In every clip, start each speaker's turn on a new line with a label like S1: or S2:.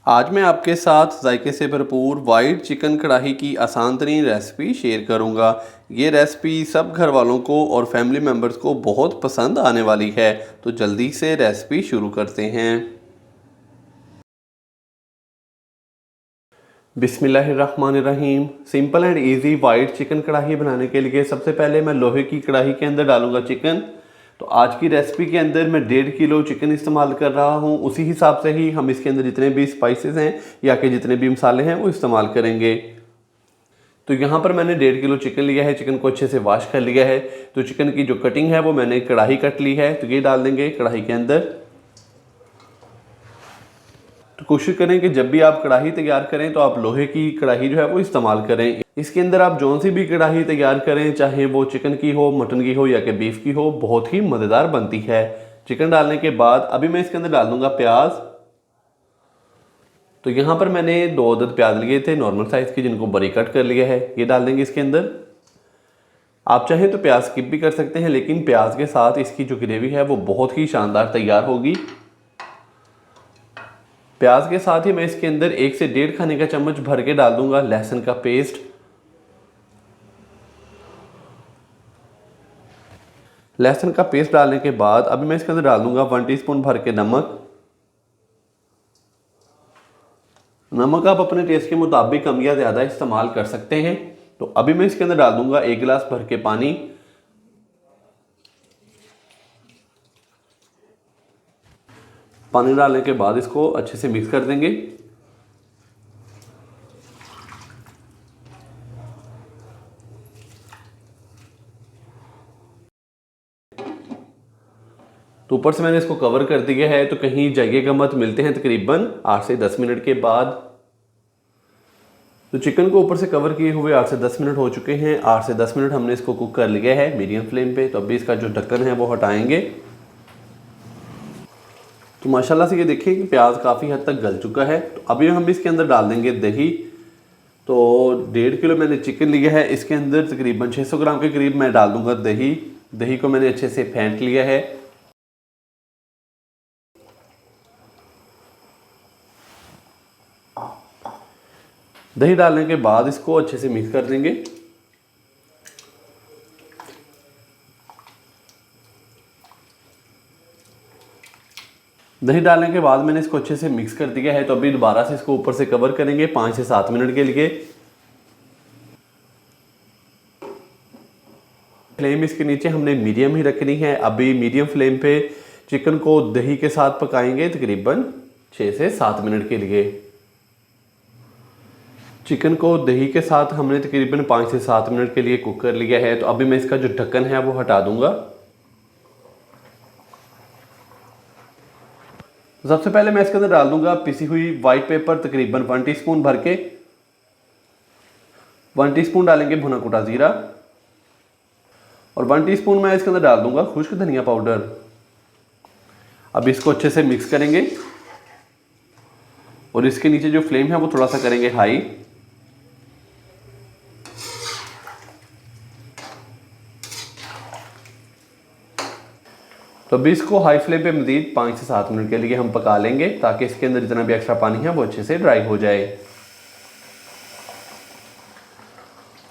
S1: आज मैं आपके साथ जायके से भरपूर वाइट चिकन कढ़ाई की आसान तरीन रेसिपी शेयर करूंगा। ये रेसिपी सब घर वालों को और फैमिली मेम्बर्स को बहुत पसंद आने वाली है, तो जल्दी से रेसिपी शुरू करते हैं। बिस्मिल्लाहिर्रहमानिर्रहीम। Simple and easy white chicken कढ़ाई बनाने के लिए सबसे पहले मैं लोहे की कढ़ाई के अंदर डालूंगा चिकन। तो आज की रेसिपी के अंदर मैं 1.5 किलो चिकन इस्तेमाल कर रहा हूँ। उसी हिसाब से ही हम इसके अंदर जितने भी स्पाइसेस हैं या कि जितने भी मसाले हैं वो इस्तेमाल करेंगे। तो यहाँ पर मैंने 1.5 किलो चिकन लिया है। चिकन को अच्छे से वॉश कर लिया है। तो चिकन की जो कटिंग है वो मैंने कढ़ाई कट ली है, तो ये डाल देंगे कढ़ाई के अंदर। तो कोशिश करें कि जब भी आप कढ़ाई तैयार करें तो आप लोहे की कढ़ाई जो है वो इस्तेमाल करें। इसके अंदर आप जौन सी भी कढ़ाई तैयार करें, चाहे वो चिकन की हो, मटन की हो या कि बीफ की हो, बहुत ही मज़ेदार बनती है। चिकन डालने के बाद अभी मैं इसके अंदर डाल दूंगा प्याज। तो यहाँ पर मैंने 2 अदद प्याज लिए थे नॉर्मल साइज़ के, जिनको बरी कट कर लिया है। ये डाल देंगे इसके अंदर। आप चाहें तो प्याज स्किप भी कर सकते हैं, लेकिन प्याज के साथ इसकी जो ग्रेवी है वो बहुत ही शानदार तैयार होगी। प्याज के साथ ही मैं इसके अंदर 1 से 1.5 खाने का चम्मच भर के डाल दूंगा लहसुन का पेस्ट। लहसुन का पेस्ट डालने के बाद अभी मैं इसके अंदर डाल दूंगा 1 टीस्पून भर के नमक। नमक आप अपने टेस्ट के मुताबिक कम या ज़्यादा इस्तेमाल कर सकते हैं। तो अभी मैं इसके अंदर डाल दूंगा 1 गिलास भर के पानी। पानी डालने के बाद इसको अच्छे से मिक्स कर देंगे। तो ऊपर से मैंने इसको कवर कर दिया है, तो कहीं जाइएगा मत। मिलते हैं तकरीबन 8 से 10 मिनट के बाद। तो चिकन को ऊपर से कवर किए हुए 8 से 10 मिनट हो चुके हैं। 8 से 10 मिनट हमने इसको कुक कर लिया है मीडियम फ्लेम पे। तो अभी इसका जो ढक्कन है वो हटाएंगे। तो माशाल्लाह से ये देखिए कि प्याज काफ़ी हद तक गल चुका है। तो अभी हम इसके अंदर डाल देंगे दही। तो 1.5 किलो मैंने चिकन लिया है, इसके अंदर तकरीबन 600 ग्राम के करीब मैं डाल दूंगा दही। दही को मैंने अच्छे से फेंट लिया है। दही डालने के बाद इसको अच्छे से मिक्स कर देंगे। दही डालने के बाद मैंने इसको अच्छे से मिक्स कर दिया है। तो अभी दोबारा से इसको ऊपर से कवर करेंगे 5 से 7 मिनट के लिए। फ्लेम इसके नीचे हमने मीडियम ही रखनी है। अभी मीडियम फ्लेम पे चिकन को दही के साथ पकाएंगे तकरीबन 6 से 7 मिनट के लिए। चिकन को दही के साथ हमने तकरीबन 5 से 7 मिनट के लिए कुक कर लिया है। तो अभी मैं इसका जो ढक्कन है वो हटा दूंगा। सबसे पहले मैं इसके अंदर डाल दूंगा पिसी हुई वाइट पेपर, तकरीबन 1 टीस्पून भर के। 1 टीस्पून डालेंगे भुना कुटा जीरा और 1 टीस्पून मैं इसके अंदर डाल दूंगा खुश्क धनिया पाउडर। अब इसको अच्छे से मिक्स करेंगे और इसके नीचे जो फ्लेम है वो थोड़ा सा करेंगे हाई। तो अभी इसको हाई फ्लेम पे मज़ीद 5 से 7 मिनट के लिए हम पका लेंगे, ताकि इसके अंदर जितना भी एक्स्ट्रा पानी है वो अच्छे से ड्राई हो जाए।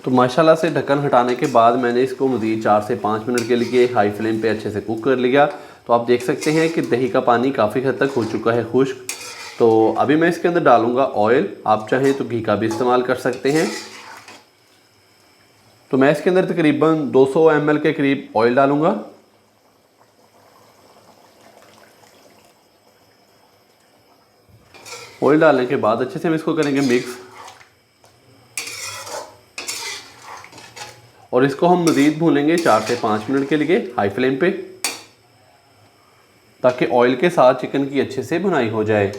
S1: तो माशाल्लाह से ढक्कन हटाने के बाद मैंने इसको मज़ीद 4 से 5 मिनट के लिए हाई फ्लेम पे अच्छे से कुक कर लिया। तो आप देख सकते हैं कि दही का पानी काफ़ी हद तक हो चुका है खुश्क। तो अभी मैं इसके अंदर डालूंगा ऑयल। आप चाहें तो घी का भी इस्तेमाल कर सकते हैं। तो मैं इसके अंदर तकरीबन 200 ml के करीब ऑयल डालूंगा। ऑयल डालने के बाद अच्छे से हम इसको करेंगे मिक्स और इसको हम मज़ीद भूनेंगे 4 से 5 मिनट के लिए हाई फ्लेम पे, ताकि ऑयल के साथ चिकन की अच्छे से भुनाई हो जाए।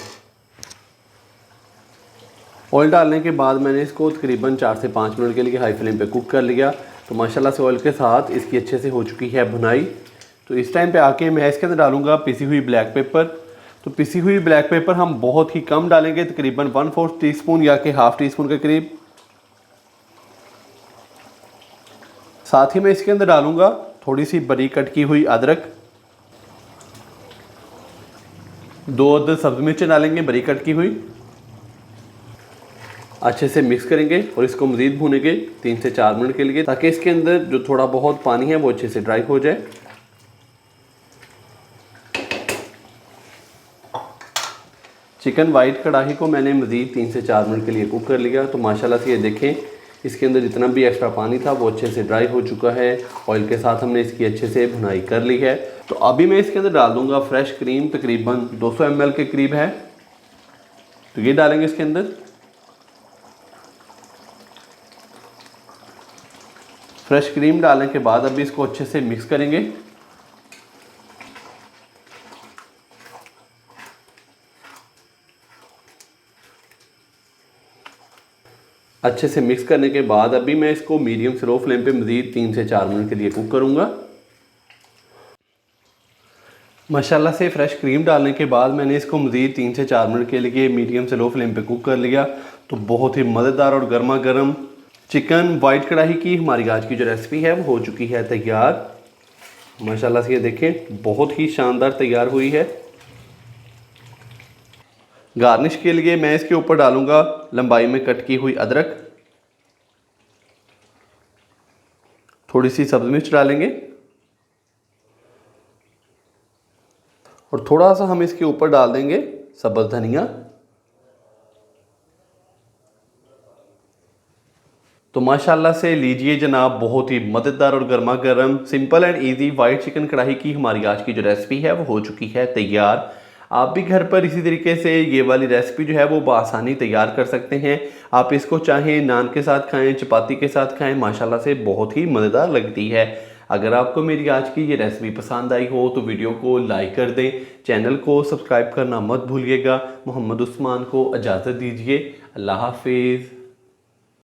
S1: ऑयल डालने के बाद मैंने इसको तकरीबन 4 से 5 मिनट के लिए हाई फ्लेम पे कुक कर लिया। तो माशाल्लाह से ऑयल के साथ इसकी अच्छे से हो चुकी है भुनाई। तो इस टाइम पे आके मैं इसके अंदर डालूंगा पिसी हुई ब्लैक पेपर। तो पिसी हुई ब्लैक पेपर हम बहुत ही कम डालेंगे, तकरीबन 1/4 टीस्पून या कि हाफ टीस्पून के करीब। साथ ही मैं इसके अंदर डालूंगा थोड़ी सी बरीक कट की हुई अदरक। 2 अदद सब्ज़ मिर्चें डालेंगे बरीक कट की हुई। अच्छे से मिक्स करेंगे और इसको मज़ीद भूनेंगे 3 से 4 मिनट के लिए, ताकि इसके अंदर जो थोड़ा बहुत पानी है वो अच्छे से ड्राई हो जाए। चिकन वाइट कढ़ाई को मैंने मज़ीद 3 से 4 मिनट के लिए कुक कर लिया। तो माशाल्लाह से ये देखें, इसके अंदर जितना भी एक्स्ट्रा पानी था वो अच्छे से ड्राई हो चुका है। ऑयल के साथ हमने इसकी अच्छे से भुनाई कर ली है। तो अभी मैं इसके अंदर डाल दूंगा फ्रेश क्रीम, तकरीबन 200 ml के करीब है। तो ये डालेंगे इसके अंदर। फ्रेश क्रीम डालने के बाद अभी इसको अच्छे से मिक्स करेंगे। अच्छे से मिक्स करने के बाद अभी मैं इसको मीडियम स्लो फ्लेम पे मज़ीद 3 से 4 मिनट के लिए कुक करूँगा। माशाल्लाह से फ्रेश क्रीम डालने के बाद मैंने इसको मज़ीद 3 से 4 मिनट के लिए मीडियम स्लो फ्लेम पे कुक कर लिया। तो बहुत ही मज़ेदार और गर्मा गर्म चिकन वाइट कढ़ाई की हमारी आज की जो रेसिपी है वो हो चुकी है तैयार। माशाल्लाह से ये देखें, बहुत ही शानदार तैयार हुई है। गार्निश के लिए मैं इसके ऊपर डालूंगा लंबाई में कट की हुई अदरक, थोड़ी सी सब्ज़ मिर्च डालेंगे और थोड़ा सा हम इसके ऊपर डाल देंगे सब्ज़ धनिया। तो माशाल्लाह से लीजिए जनाब, बहुत ही मज़ेदार और गर्मा गर्म simple and easy white chicken कढ़ाई की हमारी आज की जो रेसिपी है वो हो चुकी है तैयार। आप भी घर पर इसी तरीके से ये वाली रेसिपी जो है वो बआसानी तैयार कर सकते हैं। आप इसको चाहें नान के साथ खाएं, चपाती के साथ खाएं, माशाल्लाह से बहुत ही मज़ेदार लगती है। अगर आपको मेरी आज की ये रेसिपी पसंद आई हो तो वीडियो को लाइक कर दें, चैनल को सब्सक्राइब करना मत भूलिएगा। मोहम्मद उस्मान को इजाज़त दीजिए। अल्लाह हाफिज़।